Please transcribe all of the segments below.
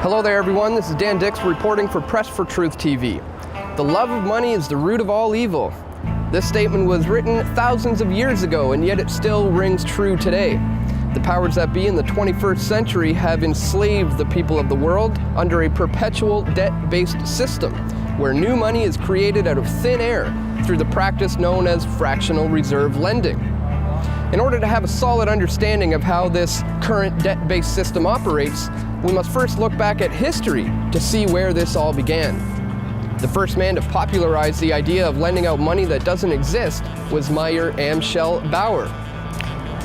Hello there everyone, this is Dan Dix reporting for Press for Truth TV. The love of money is the root of all evil. This statement was written thousands of years ago, and yet it still rings true today. The powers that be in the 21st century have enslaved the people of the world under a perpetual debt-based system, where new money is created out of thin air through the practice known as fractional reserve lending. In order to have a solid understanding of how this current debt-based system operates, we must first look back at history to see where this all began. The first man to popularize the idea of lending out money that doesn't exist was Meyer Amschel Bauer.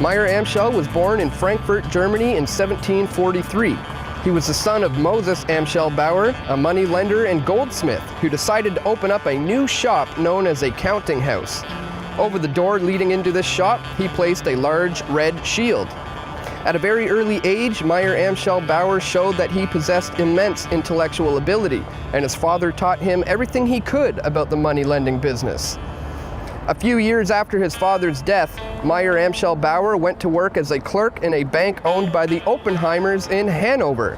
Meyer Amschel was born in Frankfurt, Germany in 1743. He was the son of Moses Amschel Bauer, a money lender and goldsmith who decided to open up a new shop known as a counting house. Over the door leading into this shop, he placed a large red shield. At a very early age, Meyer Amschel Bauer showed that he possessed immense intellectual ability, and his father taught him everything he could about the money lending business. A few years after his father's death, Meyer Amschel Bauer went to work as a clerk in a bank owned by the Oppenheimers in Hanover.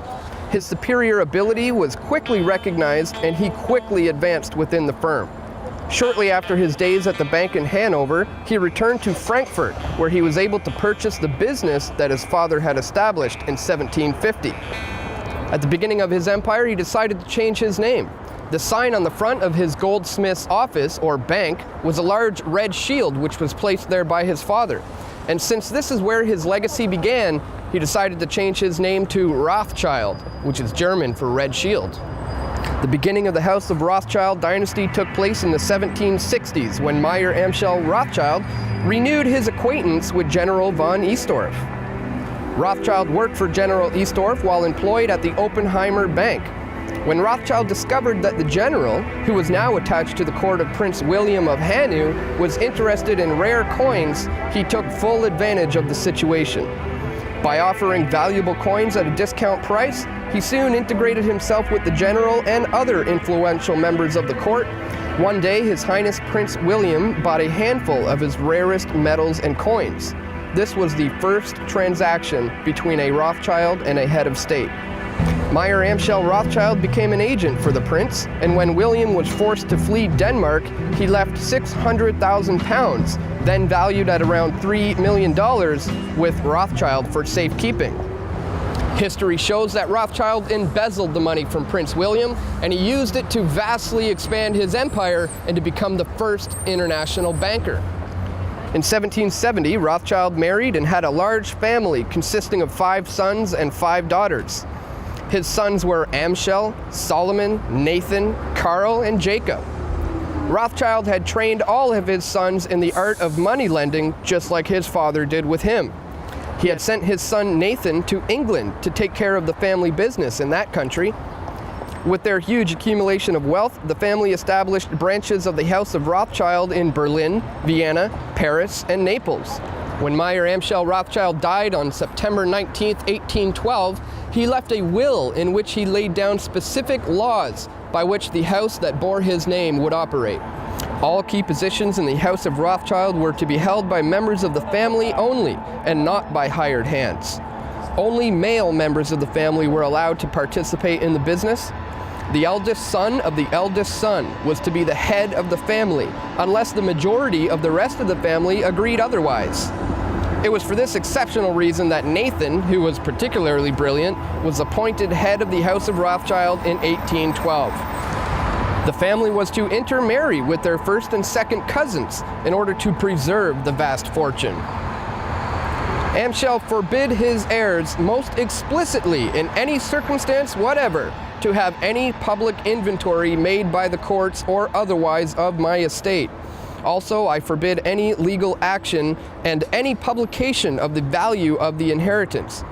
His superior ability was quickly recognized, and he quickly advanced within the firm. Shortly after his days at the bank in Hanover, he returned to Frankfurt, where he was able to purchase the business that his father had established in 1750. At the beginning of his empire, he decided to change his name. The sign on the front of his goldsmith's office, or bank, was a large red shield which was placed there by his father. And since this is where his legacy began, he decided to change his name to Rothschild, which is German for red shield. The beginning of the House of Rothschild dynasty took place in the 1760s when Meyer Amschel Rothschild renewed his acquaintance with General von Eastorf. Rothschild worked for General Eastorf while employed at the Oppenheimer Bank. When Rothschild discovered that the general, who was now attached to the court of Prince William of Hanu, was interested in rare coins, he took full advantage of the situation. By offering valuable coins at a discount price, he soon integrated himself with the general and other influential members of the court. One day, His Highness Prince William bought a handful of his rarest metals and coins. This was the first transaction between a Rothschild and a head of state. Meyer Amschel Rothschild became an agent for the prince, and when William was forced to flee Denmark, he left 600,000 pounds, then valued at around $3 million, with Rothschild for safekeeping. History shows that Rothschild embezzled the money from Prince William, and he used it to vastly expand his empire and to become the first international banker. In 1770, Rothschild married and had a large family consisting of 5 sons and 5 daughters. His sons were Amschel, Solomon, Nathan, Karl, and Jacob. Rothschild had trained all of his sons in the art of money lending, just like his father did with him. He had sent his son Nathan to England to take care of the family business in that country. With their huge accumulation of wealth, the family established branches of the House of Rothschild in Berlin, Vienna, Paris, and Naples. When Meyer Amschel Rothschild died on September 19, 1812, he left a will in which he laid down specific laws by which the house that bore his name would operate. All key positions in the House of Rothschild were to be held by members of the family only, and not by hired hands. Only male members of the family were allowed to participate in the business. The eldest son of the eldest son was to be the head of the family, unless the majority of the rest of the family agreed otherwise. It was for this exceptional reason that Nathan, who was particularly brilliant, was appointed head of the House of Rothschild in 1812. The family was to intermarry with their first and second cousins in order to preserve the vast fortune. Amschel forbid his heirs most explicitly in any circumstance whatever to have any public inventory made by the courts or otherwise of my estate. Also, I forbid any legal action and any publication of the value of the inheritance.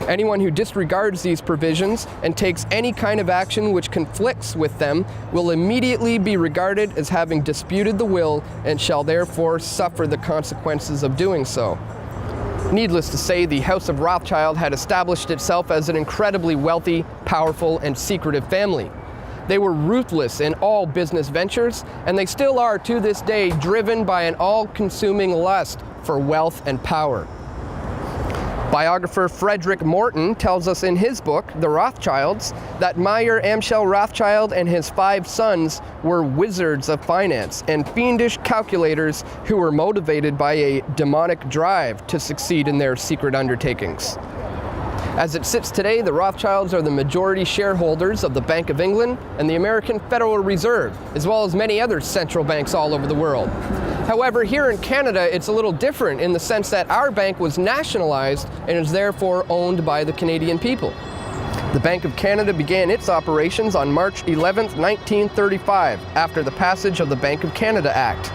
Anyone who disregards these provisions and takes any kind of action which conflicts with them will immediately be regarded as having disputed the will and shall therefore suffer the consequences of doing so. Needless to say, the House of Rothschild had established itself as an incredibly wealthy, powerful, and secretive family. They were ruthless in all business ventures, and they still are to this day driven by an all-consuming lust for wealth and power. Biographer Frederick Morton tells us in his book, The Rothschilds, that Mayer Amschel Rothschild and his 5 sons were wizards of finance and fiendish calculators who were motivated by a demonic drive to succeed in their secret undertakings. As it sits today, the Rothschilds are the majority shareholders of the Bank of England and the American Federal Reserve, as well as many other central banks all over the world. However, here in Canada, it's a little different in the sense that our bank was nationalized and is therefore owned by the Canadian people. The Bank of Canada began its operations on March 11, 1935, after the passage of the Bank of Canada Act.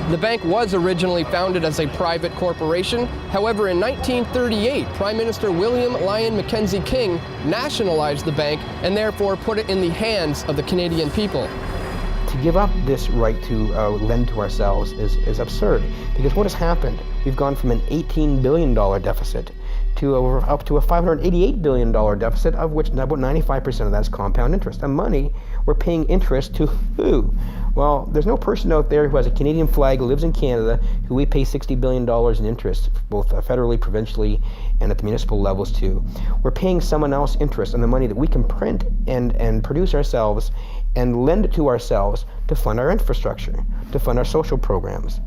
The bank was originally founded as a private corporation. However, in 1938, Prime Minister William Lyon Mackenzie King nationalized the bank and therefore put it in the hands of the Canadian people. To give up this right to lend to ourselves is absurd, because what has happened? We've gone from an $18 billion deficit to up to a $588 billion deficit, of which about 95% of that is compound interest. And money, we're paying interest to who? Well, there's no person out there who has a Canadian flag, lives in Canada, who we pay $60 billion in interest, both federally, provincially, and at the municipal levels too. We're paying someone else interest on the money that we can print and produce ourselves and lend it to ourselves to fund our infrastructure, to fund our social programs,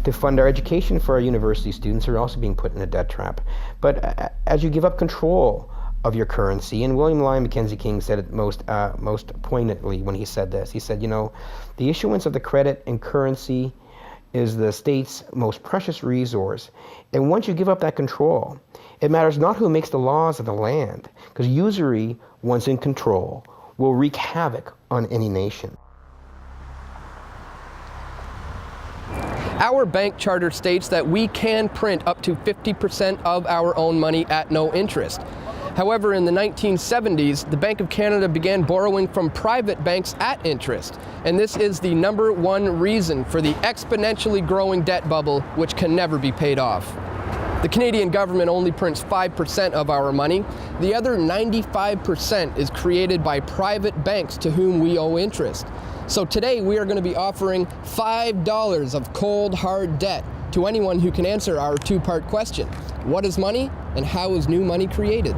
to fund our education for our university students who are also being put in a debt trap. But as you give up control of your currency, and William Lyon Mackenzie King said it most poignantly when he said this. He said, you know, the issuance of the credit and currency is the state's most precious resource. And once you give up that control, it matters not who makes the laws of the land, because usury, once in control, will wreak havoc on any nation. Our bank charter states that we can print up to 50% of our own money at no interest. However, in the 1970s, the Bank of Canada began borrowing from private banks at interest, and this is the #1 reason for the exponentially growing debt bubble, which can never be paid off. The Canadian government only prints 5% of our money. The other 95% is created by private banks to whom we owe interest. So today we are going to be offering $5 of cold, hard debt to anyone who can answer our 2-part question. What is money, and how is new money created?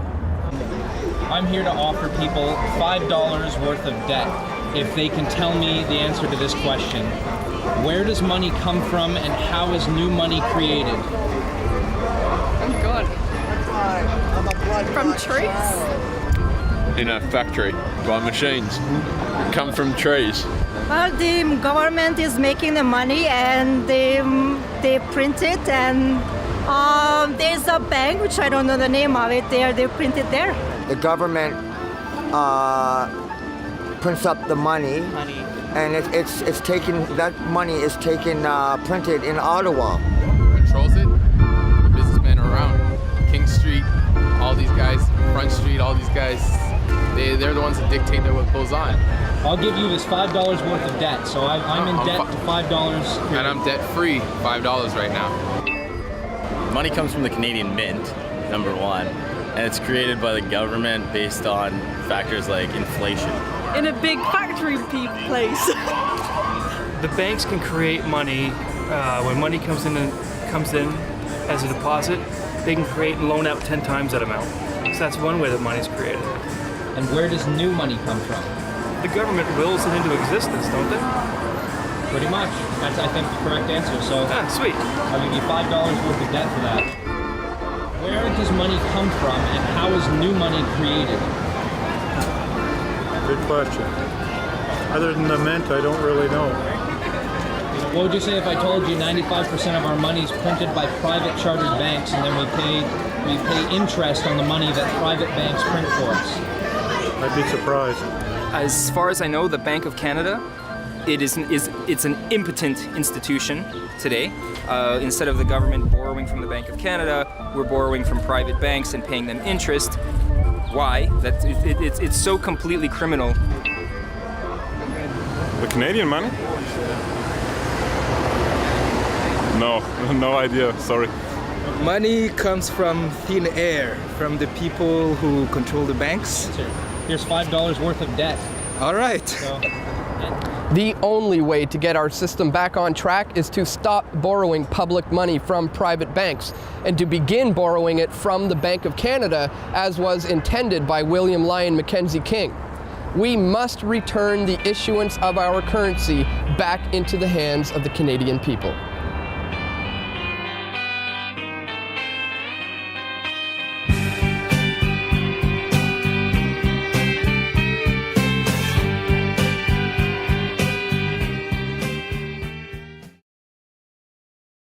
I'm here to offer people $5 worth of debt if they can tell me the answer to this question. Where does money come from, and how is new money created? Oh God. From trees? In a factory by machines. Come from trees. Well, the government is making the money, and they print it, and there's a bank, which I don't know the name of it, they print it there. The government prints up the money. And it's taken, that money is taken, printed in Ottawa. Controls it. The businessmen around King Street, all these guys, Front Street, all these guys, they're the ones that dictate what goes on. I'll give you this $5 worth of debt, so I'm in debt to $5. And I'm debt-free, $5 right now. Money comes from the Canadian Mint, #1, and it's created by the government based on factors like inflation. In a big factory place. The banks can create money when money comes in as a deposit. They can create and loan out 10 times that amount. So that's one way that money's created. And where does new money come from? The government wills it into existence, don't they? Pretty much. That's, I think, the correct answer. So sweet. I'll give you $5 worth of debt for that. Where does money come from, and how is new money created? Good question. Other than the mint, I don't really know. What would you say if I told you 95% of our money is printed by private chartered banks, and then we pay interest on the money that private banks print for us? I'd be surprised. As far as I know, the Bank of Canada, it's an impotent institution today. Instead of the government borrowing from the Bank of Canada, we're borrowing from private banks and paying them interest. Why? It's so completely criminal. The Canadian money? No idea, sorry. Money comes from thin air, from the people who control the banks. Here's $5 worth of debt. All right. The only way to get our system back on track is to stop borrowing public money from private banks and to begin borrowing it from the Bank of Canada, as was intended by William Lyon Mackenzie King. We must return the issuance of our currency back into the hands of the Canadian people.